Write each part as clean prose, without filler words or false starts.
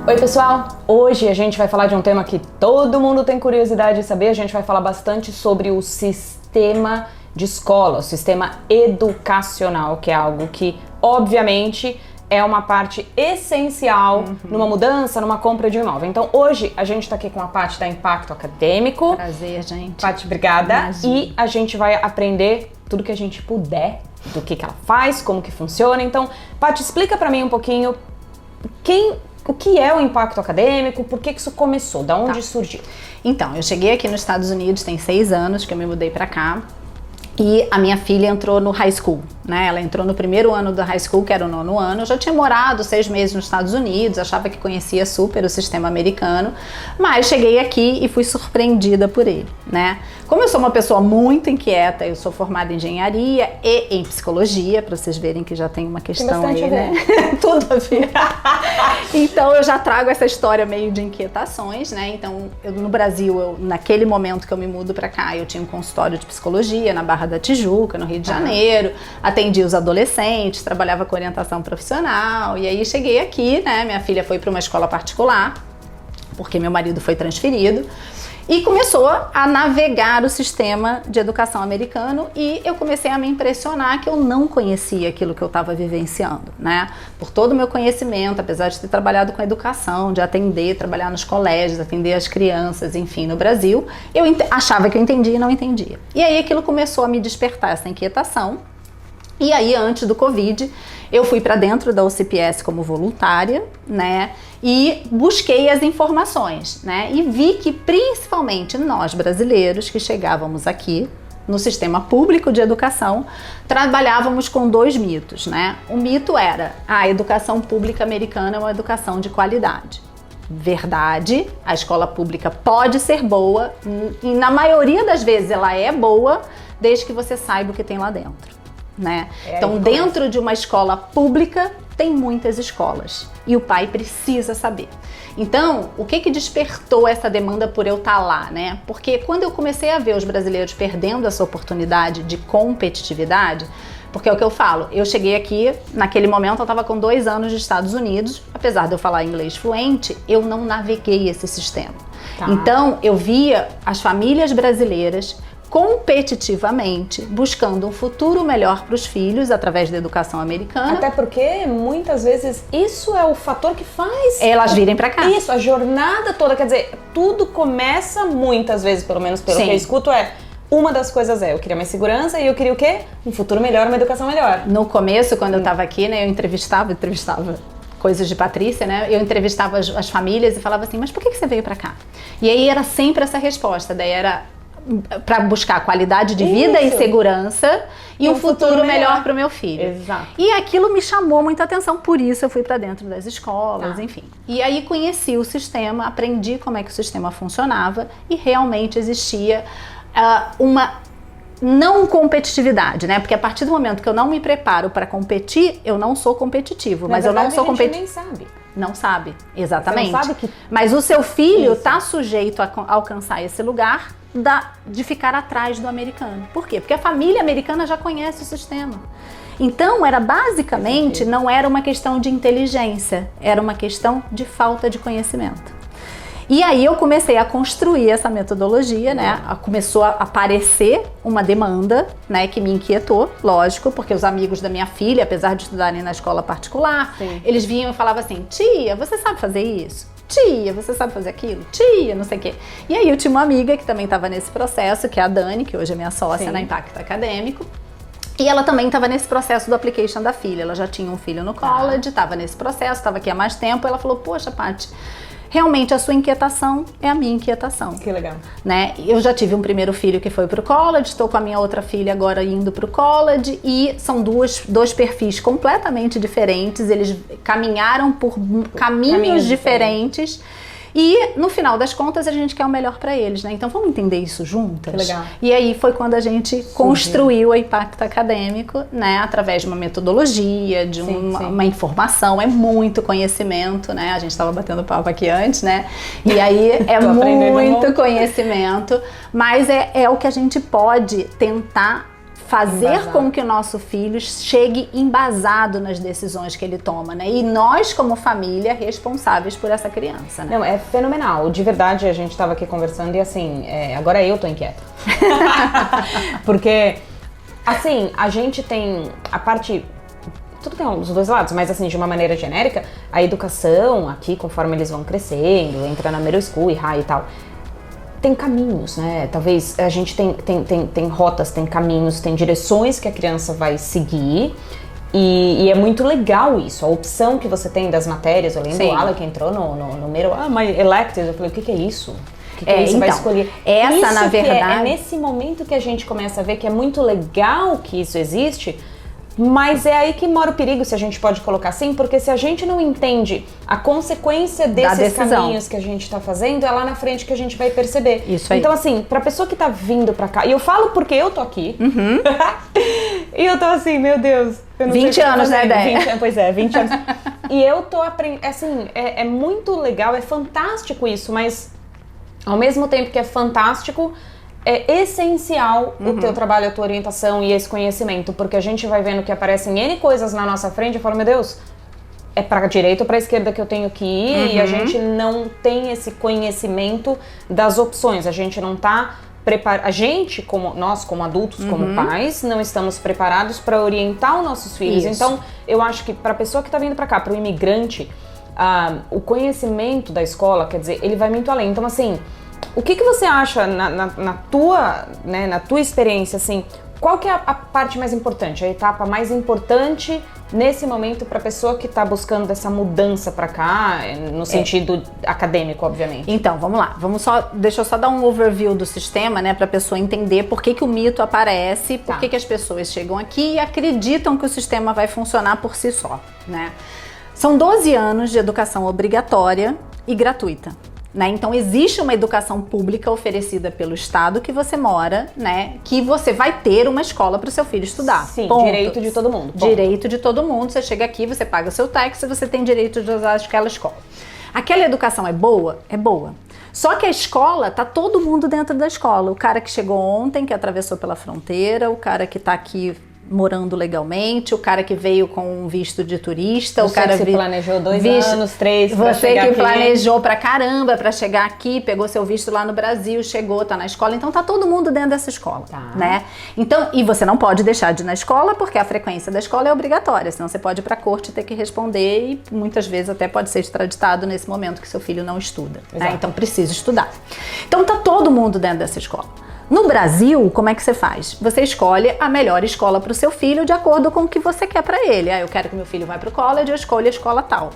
Oi pessoal, hoje a gente vai falar de um tema que todo mundo tem curiosidade de saber. A gente vai falar bastante sobre o sistema de escola, o sistema educacional, que é algo que obviamente é uma parte essencial numa mudança, numa compra de um imóvel. Então hoje a gente tá aqui com a Paty da Impacto Acadêmico. Prazer, gente. Paty, obrigada. Imagina. E a gente vai aprender tudo que a gente puder do que ela faz, como que funciona. Então, Paty, explica pra mim um pouquinho o que é o Impacto Acadêmico, por que isso começou, da onde surgiu? Então, eu cheguei aqui nos Estados Unidos, tem 6 anos que eu me mudei pra cá. E a minha filha entrou no high school, né? Ela entrou no primeiro ano do high school, que era o 9º ano. Eu já tinha morado 6 meses nos Estados Unidos, achava que conhecia super o sistema americano, mas cheguei aqui e fui surpreendida por ele, né? Como eu sou uma pessoa muito inquieta, eu sou formada em engenharia e em psicologia, para vocês verem que já tem uma questão aí, né? Tudo a ver. Então eu já trago essa história meio de inquietações, né? Então, no Brasil, naquele momento que eu me mudo para cá, eu tinha um consultório de psicologia na Barra da Tijuca, no Rio de Janeiro, atendia os adolescentes, trabalhava com orientação profissional, e aí cheguei aqui, né? Minha filha foi para uma escola particular, porque meu marido foi transferido, e começou a navegar o sistema de educação americano, e eu comecei a me impressionar que eu não conhecia aquilo que eu estava vivenciando, né? Por todo o meu conhecimento, apesar de ter trabalhado com educação, de atender, trabalhar nos colégios, atender as crianças, enfim, no Brasil, eu achava que eu entendia e não entendia. E aí aquilo começou a me despertar essa inquietação. E aí, antes do Covid, eu fui para dentro da UCPS como voluntária, né? E busquei as informações, né? E vi que principalmente nós brasileiros que chegávamos aqui no sistema público de educação, trabalhávamos com 2 mitos, né? O mito era: a educação pública americana é uma educação de qualidade. Verdade, a escola pública pode ser boa e na maioria das vezes ela é boa, desde que você saiba o que tem lá dentro, né? Então, dentro de uma escola pública tem muitas escolas e o pai precisa saber. Então, o que despertou essa demanda por eu estar lá, né? Porque quando eu comecei a ver os brasileiros perdendo essa oportunidade de competitividade, porque é o que eu falo, eu cheguei aqui, naquele momento eu estava com 2 anos de Estados Unidos, apesar de eu falar inglês fluente, eu não naveguei esse sistema. Tá. Então, eu via as famílias brasileiras competitivamente, buscando um futuro melhor para os filhos através da educação americana. Até porque, muitas vezes, isso é o fator que faz elas virem para cá. Isso, a jornada toda, quer dizer, tudo começa muitas vezes, pelo menos pelo que eu escuto, uma das coisas eu queria mais segurança e eu queria o quê? Um futuro melhor, uma educação melhor. No começo, quando eu estava aqui, né, eu entrevistava coisas de Patrícia, né? Eu entrevistava as famílias e falava assim, mas por que você veio para cá? E aí era sempre essa resposta, daí era para buscar qualidade de vida e segurança e um futuro melhor para o meu filho. Exato. E aquilo me chamou muita atenção, por isso eu fui para dentro das escolas, enfim. E aí conheci o sistema, aprendi como é que o sistema funcionava e realmente existia uma não competitividade, né? Porque a partir do momento que eu não me preparo para competir, eu não sou competitivo. Mas eu não sou competitivo. Nem sabe. Não sabe, exatamente. Você não sabe que... Mas o seu filho está sujeito a alcançar esse lugar de ficar atrás do americano. Por quê? Porque a família americana já conhece o sistema. Então, era basicamente, não era uma questão de inteligência, era uma questão de falta de conhecimento. E aí eu comecei a construir essa metodologia, né? Começou a aparecer uma demanda, né, que me inquietou, lógico, porque os amigos da minha filha, apesar de estudarem na escola particular, eles vinham e falavam assim: tia, você sabe fazer isso? Tia, você sabe fazer aquilo? Tia, não sei o quê. E aí eu tinha uma amiga que também estava nesse processo, que é a Dani, que hoje é minha sócia na Impacto Acadêmico. E ela também estava nesse processo do application da filha. Ela já tinha um filho no college, estava nesse processo, estava aqui há mais tempo. Ela falou: poxa, Paty, realmente a sua inquietação é a minha inquietação. Que legal. Né? Eu já tive um primeiro filho que foi pro college, estou com a minha outra filha agora indo pro college, e são dois perfis completamente diferentes, eles caminharam por caminhos diferentes. E no final das contas a gente quer o melhor para eles, né? Então vamos entender isso juntas? Que legal. E aí foi quando a gente construiu o Impacto Acadêmico, né? Através de uma metodologia, de uma informação, é muito conhecimento, né? A gente estava batendo papo aqui antes, né? E aí é muito conhecimento, mas é o que a gente pode tentar fazer Embasado. com que o nosso filho chegue embasado nas decisões que ele toma, né? E nós, como família, responsáveis por essa criança, né? Não, é fenomenal. De verdade, a gente tava aqui conversando e assim, agora eu tô inquieta. Porque, assim, a gente tem a parte... Tudo tem os dois lados, mas assim, de uma maneira genérica, a educação aqui, conforme eles vão crescendo, entra na middle school e high e tal, tem caminhos, né? Talvez a gente tem rotas, tem caminhos, tem direções que a criança vai seguir. E é muito legal isso, a opção que você tem das matérias. Eu lembro o Alec entrou no middle, my electives, eu falei, o que é isso? O que é isso? Você vai escolher. Essa, isso na verdade... é nesse momento que a gente começa a ver que é muito legal que isso existe, mas é aí que mora o perigo, se a gente pode colocar assim, porque se a gente não entende a consequência desses caminhos que a gente tá fazendo, é lá na frente que a gente vai perceber. Isso aí. Então, assim, pra pessoa que tá vindo pra cá, e eu falo porque eu tô aqui, e eu tô assim, meu Deus, eu não 20 anos, né, ideia? Pois é, 20 anos. E eu tô aprendendo, assim, é muito legal, é fantástico isso, mas ao mesmo tempo que é fantástico, é essencial o teu trabalho, a tua orientação e esse conhecimento, porque a gente vai vendo que aparecem N coisas na nossa frente e fala, meu Deus, é pra direita ou pra esquerda que eu tenho que ir, e a gente não tem esse conhecimento das opções, a gente não tá preparado, a gente, nós como adultos, como pais, não estamos preparados para orientar os nossos filhos. Isso. Então, eu acho que pra pessoa que tá vindo pra cá, pro imigrante, o conhecimento da escola, quer dizer, ele vai muito além. Então, assim, o que você acha na tua experiência, assim, qual que é a parte mais importante, a etapa mais importante nesse momento para a pessoa que está buscando essa mudança para cá, no sentido acadêmico, obviamente? Então, vamos lá. Deixa eu só dar um overview do sistema, né, para a pessoa entender por que o mito aparece, por que as pessoas chegam aqui e acreditam que o sistema vai funcionar por si só, né? São 12 anos de educação obrigatória e gratuita. Né? Então existe uma educação pública oferecida pelo estado que você mora, né? Que você vai ter uma escola para o seu filho estudar. Sim, ponto. Direito de todo mundo. Ponto. Direito de todo mundo. Você chega aqui, você paga o seu tax e você tem direito de usar aquela escola. Aquela educação é boa? É boa. Só que a escola, tá todo mundo dentro da escola. O cara que chegou ontem, que atravessou pela fronteira, o cara que tá aqui morando legalmente, o cara que veio com um visto de turista, você o cara que planejou 2 anos, 3 pra você chegar que aqui. planejou pra caramba pra chegar aqui, pegou seu visto lá no Brasil, chegou, tá na escola, então tá todo mundo dentro dessa escola, né? Então, e você não pode deixar de ir na escola porque a frequência da escola é obrigatória, senão você pode ir pra corte e ter que responder e muitas vezes até pode ser extraditado nesse momento que seu filho não estuda, né? Então precisa estudar. Então tá todo mundo dentro dessa escola. No Brasil, como é que você faz? Você escolhe a melhor escola para o seu filho de acordo com o que você quer para ele. Eu quero que meu filho vá para o college, eu escolho a escola tal.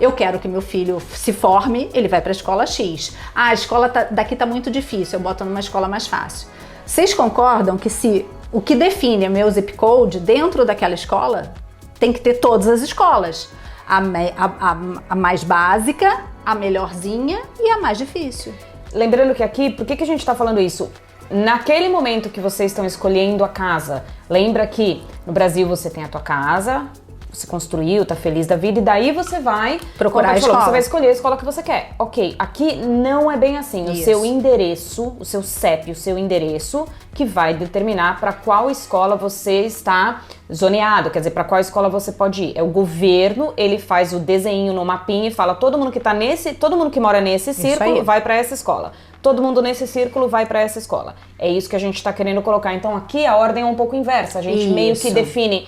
Eu quero que meu filho se forme, ele vai para a escola X. A escola daqui tá muito difícil, eu boto numa escola mais fácil. Vocês concordam que o que define meu zip code dentro daquela escola tem que ter todas as escolas? A mais básica, a melhorzinha e a mais difícil. Lembrando que aqui, por que a gente tá falando isso? Naquele momento que vocês estão escolhendo a casa, lembra que no Brasil você tem a tua casa, você construiu, tá feliz da vida, e daí você vai procurar a escola. Você vai escolher a escola que você quer. Ok, aqui não é bem assim. O seu endereço, o seu CEP, o seu endereço, que vai determinar para qual escola você está zoneado, quer dizer, para qual escola você pode ir. É o governo, ele faz o desenho no mapinha e fala, todo mundo que mora nesse círculo vai para essa escola. Todo mundo nesse círculo vai para essa escola. É isso que a gente está querendo colocar. Então aqui a ordem é um pouco inversa. A gente meio que define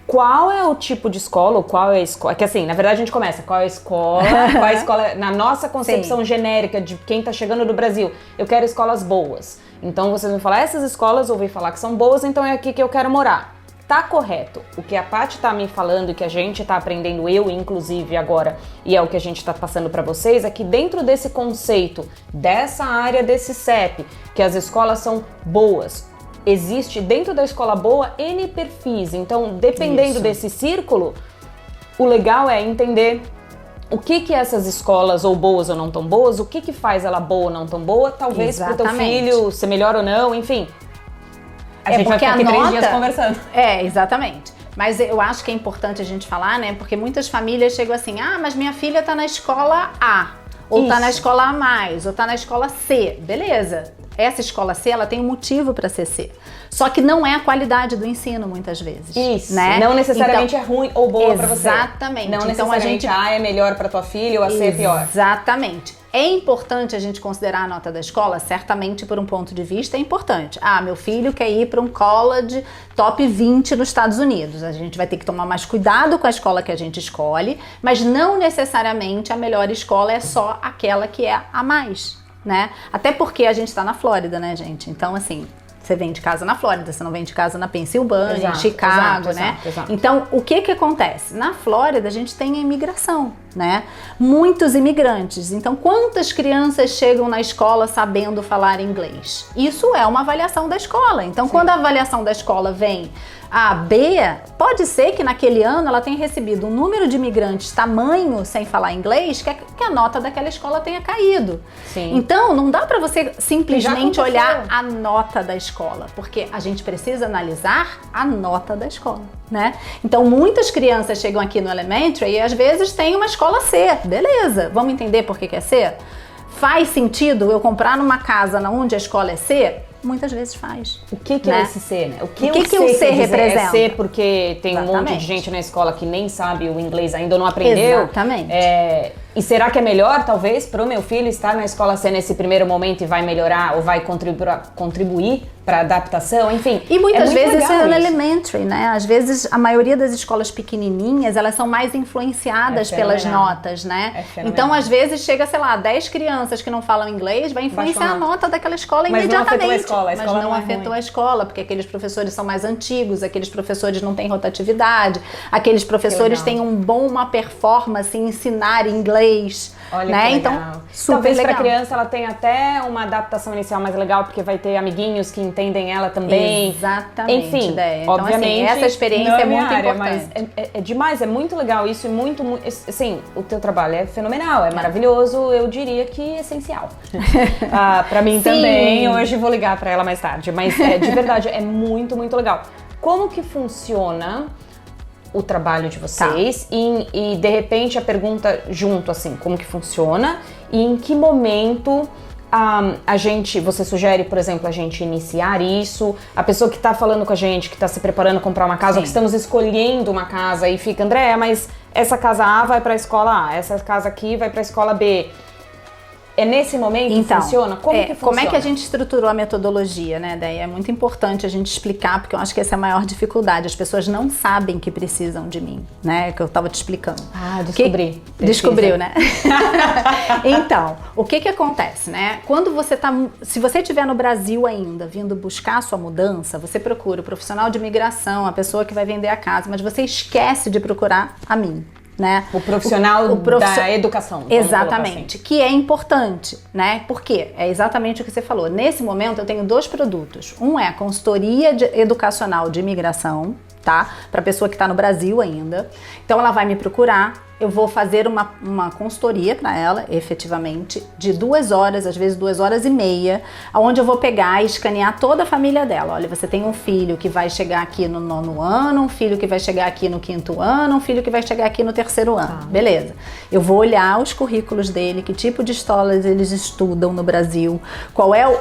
qual é o tipo de escola, ou qual é a escola. É que assim, na verdade a gente começa, qual é a escola, na nossa concepção genérica de quem tá chegando do Brasil. Eu quero escolas boas. Então vocês vão falar, essas escolas, eu ouvi falar que são boas, então é aqui que eu quero morar. Tá correto. O que a Paty tá me falando e que a gente tá aprendendo, eu inclusive agora, e é o que a gente tá passando para vocês, é que dentro desse conceito, dessa área desse CEP, que as escolas são boas, existe dentro da escola boa N perfis. Então, dependendo desse círculo, o legal é entender o que essas escolas, ou boas ou não tão boas, o que faz ela boa ou não tão boa, talvez pro teu filho ser melhor ou não, enfim. A gente vai ficar aqui 3 dias conversando. Exatamente. Mas eu acho que é importante a gente falar, né? Porque muitas famílias chegam assim, mas minha filha tá na escola A, ou tá na escola A+, ou tá na escola C. Beleza. essa escola C, ela tem um motivo para ser C. Só que não é a qualidade do ensino, muitas vezes. Isso, né? não necessariamente então, é ruim ou boa para você. Exatamente. Não então, necessariamente a A é melhor para tua filha ou a C é pior. Exatamente. É importante a gente considerar a nota da escola? Certamente, por um ponto de vista, é importante. Meu filho quer ir para um college top 20 nos Estados Unidos. A gente vai ter que tomar mais cuidado com a escola que a gente escolhe, mas não necessariamente a melhor escola é só aquela que é a mais, né? Até porque a gente está na Flórida, né, gente? Então, assim, você vem de casa na Flórida, você não vem de casa na Pensilvânia, em Chicago, né? Exato. Então, o que acontece? Na Flórida, a gente tem a imigração, né? Muitos imigrantes. Então, quantas crianças chegam na escola sabendo falar inglês? Isso é uma avaliação da escola. Então, quando a avaliação da escola vem a B, pode ser que naquele ano ela tenha recebido um número de imigrantes tamanho sem falar inglês que a nota daquela escola tenha caído. Sim. Então, não dá para você simplesmente olhar a nota da escola, porque a gente precisa analisar a nota da escola, né? Então, muitas crianças chegam aqui no elementary e às vezes tem uma escola C. Beleza, vamos entender por que é C? Faz sentido eu comprar numa casa onde a escola é C? Muitas vezes faz. O que né? é esse C, né? O que o C representa? É C porque tem um monte de gente na escola que nem sabe o inglês ainda ou não aprendeu. Exatamente. E será que é melhor, talvez, para o meu filho estar na escola C nesse primeiro momento e vai melhorar ou vai contribuir para a adaptação? Enfim, e muitas vezes isso é no isso. elementary, né? Às vezes a maioria das escolas pequenininhas, elas são mais influenciadas pelas notas, né? Então, às vezes chega, sei lá, 10 crianças que não falam inglês, vai influenciar a nota daquela escola imediatamente. Mas não afetou a escola, porque aqueles professores são mais antigos, aqueles professores não têm rotatividade, aqueles professores têm uma performance em ensinar inglês. Olha né? que legal. Então, super talvez legal. para criança ela tenha até uma adaptação inicial mais legal, porque vai ter amiguinhos que entendem ela também. Exatamente. Enfim, ideia. Então, obviamente, assim, essa experiência é muito importante. Mas é demais, é muito legal isso e muito, assim, o teu trabalho é fenomenal, é maravilhoso, eu diria que essencial. Para mim também, hoje vou ligar para ela mais tarde, mas de verdade, é muito, muito legal. Como que funciona o trabalho de vocês e de repente a pergunta junto, assim, como que funciona e em que momento você sugere, por exemplo, a gente iniciar isso, a pessoa que está falando com a gente, que está se preparando a comprar uma casa, ou que estamos escolhendo uma casa e fica, Andréa, mas essa casa A vai para a escola A, essa casa aqui vai para a escola B. É nesse momento que funciona? Como que funciona? Como é que a gente estruturou a metodologia, né? Daí é muito importante a gente explicar, porque eu acho que essa é a maior dificuldade. As pessoas não sabem que precisam de mim, né? Que eu estava te explicando. Descobri. Descobriu, né? Então, o que acontece, né? Quando você se você estiver no Brasil ainda, vindo buscar a sua mudança, você procura o profissional de imigração, a pessoa que vai vender a casa, mas você esquece de procurar a mim. Né? O profissional da educação. Exatamente, assim. que é importante, né? Porque é exatamente o que você falou. Nesse momento eu tenho 2 produtos. Um é a consultoria educacional de imigração, tá? Para pessoa que está no Brasil ainda. Então ela vai me procurar. Eu vou fazer uma consultoria para ela, efetivamente, de 2 horas, às vezes 2 horas e meia, onde eu vou pegar e escanear toda a família dela. Olha, você tem um filho que vai chegar aqui no 9º ano, um filho que vai chegar aqui no 5º ano, um filho que vai chegar aqui no 3º ano. Beleza. Eu vou olhar os currículos dele, que tipo de escolas eles estudam no Brasil,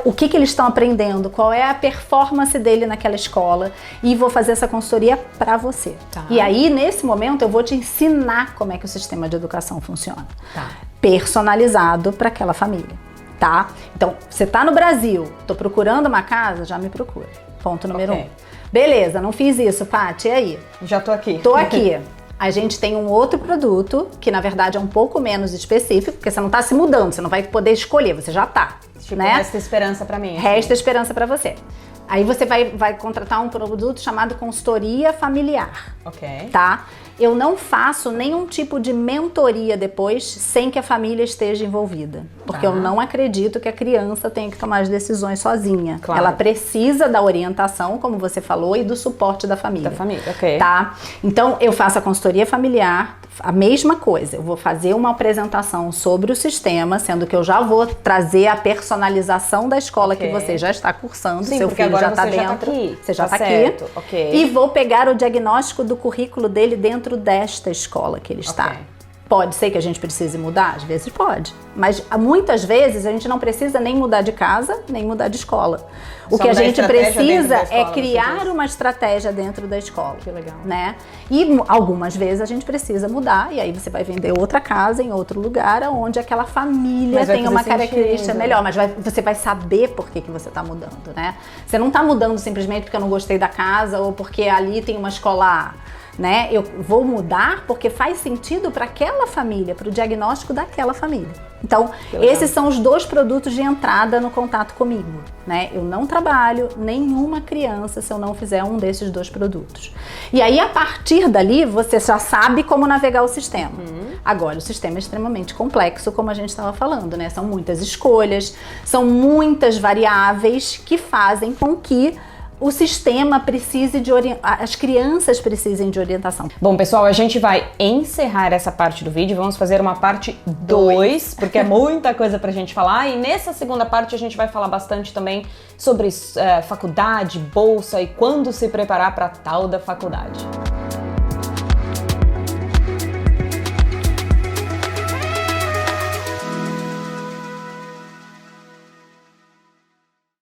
o que eles estão aprendendo, qual é a performance dele naquela escola, e vou fazer essa consultoria para você. E aí, nesse momento, eu vou te ensinar como é que o sistema de educação funciona. Personalizado para aquela família, tá? Então, você tá no Brasil, tô procurando uma casa, já me procura. Ponto número 1. Beleza, não fiz isso, Paty, e aí? Já tô aqui. Tô aqui. A gente tem um outro produto, que na verdade é um pouco menos específico, porque você não tá se mudando, você não vai poder escolher, você já tá. Tipo, né? resta esperança pra mim. Resta esperança pra você. Aí você vai contratar um produto chamado consultoria familiar. Tá? Eu não faço nenhum tipo de mentoria depois sem que a família esteja envolvida. Porque eu não acredito que a criança tenha que tomar as decisões sozinha. Claro. Ela precisa da orientação, como você falou, e do suporte da família. Tá? Então, eu faço a consultoria familiar, a mesma coisa. Eu vou fazer uma apresentação sobre o sistema, sendo que eu já vou trazer a personalização da escola que você já está cursando. Sim, seu filho já está dentro. Você já está aqui. E vou pegar o diagnóstico do currículo dele dentro desta escola que ele está. Pode ser que a gente precise mudar? Às vezes pode. Mas muitas vezes a gente não precisa nem mudar de casa, nem mudar de escola. O que a gente precisa é criar uma estratégia dentro da escola. Que legal. Né? E algumas vezes a gente precisa mudar, e aí você vai vender outra casa em outro lugar, onde aquela família tem uma característica melhor. Mas você vai saber por que você está mudando, né? Você não está mudando simplesmente porque eu não gostei da casa ou porque ali tem uma escola, né? Eu vou mudar porque faz sentido para aquela família, para o diagnóstico daquela família. Então, esses são os 2 produtos de entrada no contato comigo, né? Eu não trabalho nenhuma criança se eu não fizer um desses 2 produtos. E aí, a partir dali, você já sabe como navegar o sistema. Agora, o sistema é extremamente complexo, como a gente estava falando, né? São muitas escolhas, são muitas variáveis que fazem com que o sistema precise de as crianças precisem de orientação. Bom, pessoal, a gente vai encerrar essa parte do vídeo, vamos fazer uma parte 2, porque é muita coisa pra gente falar, e nessa segunda parte a gente vai falar bastante também sobre faculdade, bolsa e quando se preparar para tal da faculdade.